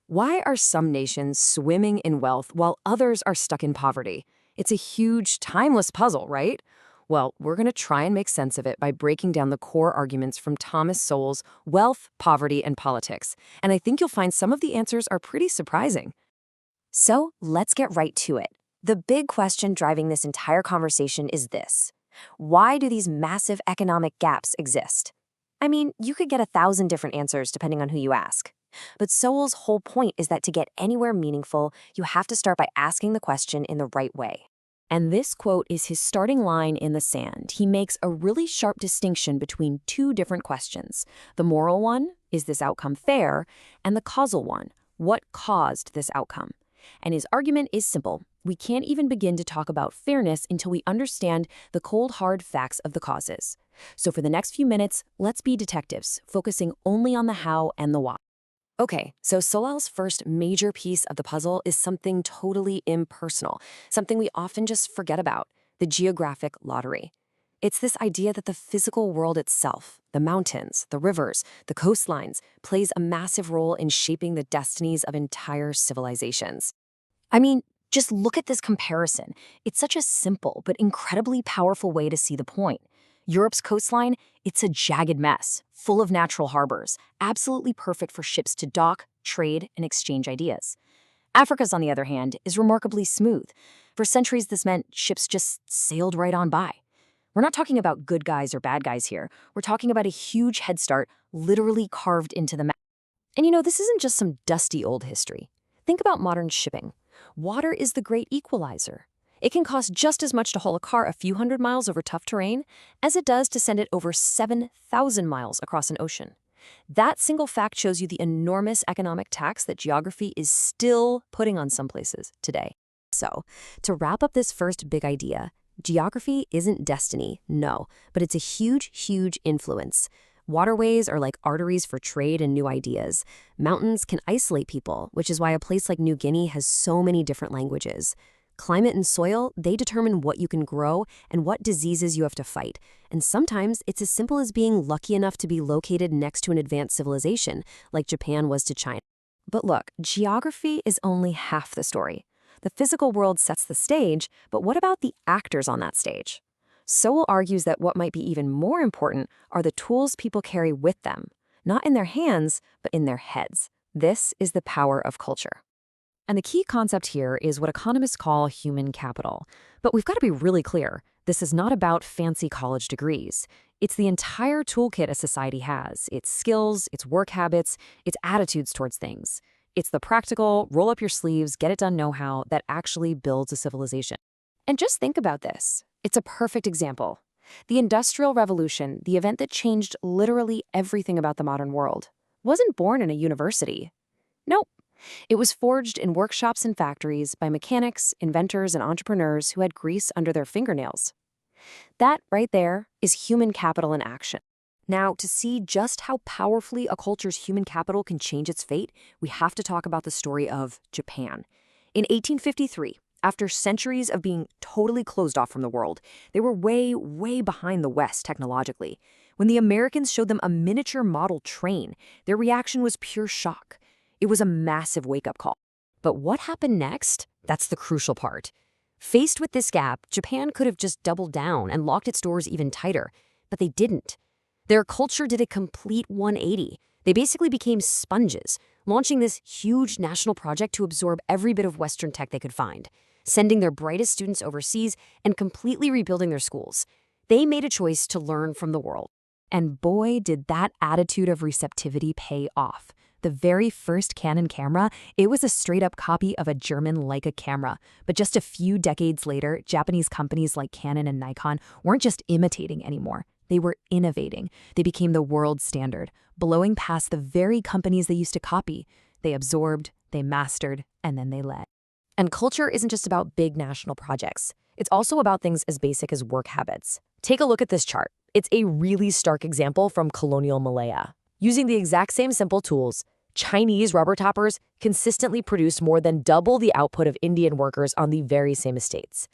Why are some nations swimming in wealth while others are stuck in poverty? It's a huge, timeless puzzle, right? Well, we're going to try and make sense of it by breaking down the core arguments from Thomas Sowell's Wealth, Poverty, and Politics. And I think you'll find some of the answers are pretty surprising. So let's get right to it. The big question driving this entire conversation is this: why do these massive economic gaps exist? I mean, you could get 1,000 different answers depending on who you ask. But Sowell's whole point is that to get anywhere meaningful, you have to start by asking the question in the right way. And this quote is his starting line in the sand. He makes a really sharp distinction between two different questions. The moral one, is this outcome fair? And the causal one, what caused this outcome? And his argument is simple. We can't even begin to talk about fairness until we understand the cold, hard facts of the causes. So for the next few minutes, let's be detectives, focusing only on the how and the why. Okay, so Sowell's first major piece of the puzzle is something totally impersonal, something we often just forget about: the geographic lottery. It's this idea that the physical world itself, the mountains, the rivers, the coastlines, plays a massive role in shaping the destinies of entire civilizations. I mean, just look at this comparison. It's such a simple but incredibly powerful way to see the point. Europe's coastline, it's a jagged mess, full of natural harbors, absolutely perfect for ships to dock, trade, and exchange ideas. Africa's, on the other hand, is remarkably smooth. For centuries, this meant ships just sailed right on by. We're not talking about good guys or bad guys here. We're talking about a huge head start literally carved into the map. And this isn't just some dusty old history. Think about modern shipping. Water is the great equalizer. It can cost just as much to haul a car a few hundred miles over tough terrain as it does to send it over 7,000 miles across an ocean. That single fact shows you the enormous economic tax that geography is still putting on some places today. So, to wrap up this first big idea, geography isn't destiny, no, but it's a huge, huge influence. Waterways are like arteries for trade and new ideas. Mountains can isolate people, which is why a place like New Guinea has so many different languages. Climate and soil, they determine what you can grow and what diseases you have to fight. And sometimes it's as simple as being lucky enough to be located next to an advanced civilization, like Japan was to China. But look, geography is only half the story. The physical world sets the stage, but what about the actors on that stage? Sowell argues that what might be even more important are the tools people carry with them, not in their hands, but in their heads. This is the power of culture. And the key concept here is what economists call human capital. But we've got to be really clear. This is not about fancy college degrees. It's the entire toolkit a society has: its skills, its work habits, its attitudes towards things. It's the practical, roll up your sleeves, get it done know-how that actually builds a civilization. And just think about this. It's a perfect example. The Industrial Revolution, the event that changed literally everything about the modern world, wasn't born in a university. Nope. It was forged in workshops and factories by mechanics, inventors, and entrepreneurs who had grease under their fingernails. That right there is human capital in action. Now, to see just how powerfully a culture's human capital can change its fate, we have to talk about the story of Japan. In 1853, after centuries of being totally closed off from the world, they were way, way behind the West technologically. When the Americans showed them a miniature model train, their reaction was pure shock. It was a massive wake-up call. But what happened next? That's the crucial part. Faced with this gap, Japan could have just doubled down and locked its doors even tighter, but they didn't. Their culture did a complete 180. They basically became sponges, launching this huge national project to absorb every bit of Western tech they could find, sending their brightest students overseas and completely rebuilding their schools. They made a choice to learn from the world. And boy, did that attitude of receptivity pay off. The very first Canon camera, it was a straight-up copy of a German Leica camera. But just a few decades later, Japanese companies like Canon and Nikon weren't just imitating anymore. They were innovating. They became the world standard, blowing past the very companies they used to copy. They absorbed, they mastered, and then they led. And culture isn't just about big national projects. It's also about things as basic as work habits. Take a look at this chart. It's a really stark example from colonial Malaya. Using the exact same simple tools, Chinese rubber toppers consistently produced more than double the output of Indian workers on the very same estates.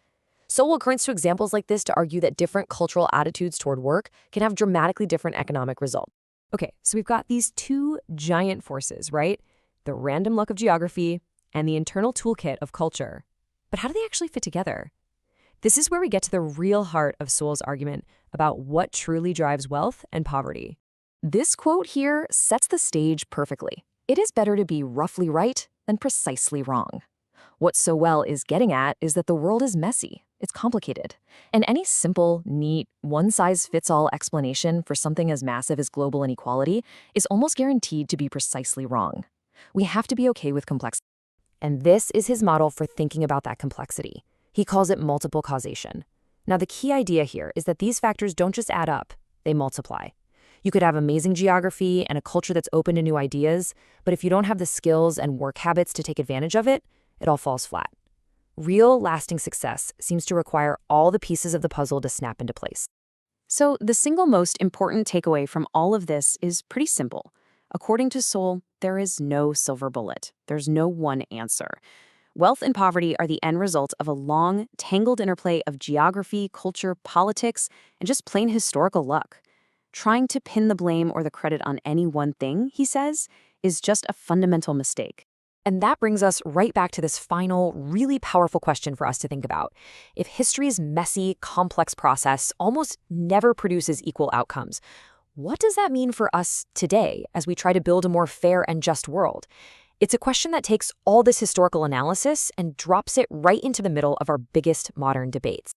Sowell points to examples like this to argue that different cultural attitudes toward work can have dramatically different economic results. Okay, so we've got these two giant forces, right? the random luck of geography, and the internal toolkit of culture. But how do they actually fit together? This is where we get to the real heart of Sowell's argument about what truly drives wealth and poverty. This quote here sets the stage perfectly. It is better to be roughly right than precisely wrong. What Sowell is getting at is that the world is messy, it's complicated, and any simple, neat, one-size-fits-all explanation for something as massive as global inequality is almost guaranteed to be precisely wrong. We have to be okay with complexity. And this is his model for thinking about that complexity. He calls it multiple causation. Now, the key idea here is that these factors don't just add up, they multiply. You could have amazing geography and a culture that's open to new ideas, but if you don't have the skills and work habits to take advantage of it, it all falls flat. Real, lasting success seems to require all the pieces of the puzzle to snap into place. So the single most important takeaway from all of this is pretty simple. According to Sowell, there is no silver bullet. There's no one answer. Wealth and poverty are the end result of a long, tangled interplay of geography, culture, politics, and just plain historical luck. Trying to pin the blame or the credit on any one thing, he says, is just a fundamental mistake. And that brings us right back to this final, really powerful question for us to think about. If history's messy, complex process almost never produces equal outcomes, what does that mean for us today as we try to build a more fair and just world? It's a question that takes all this historical analysis and drops it right into the middle of our biggest modern debates.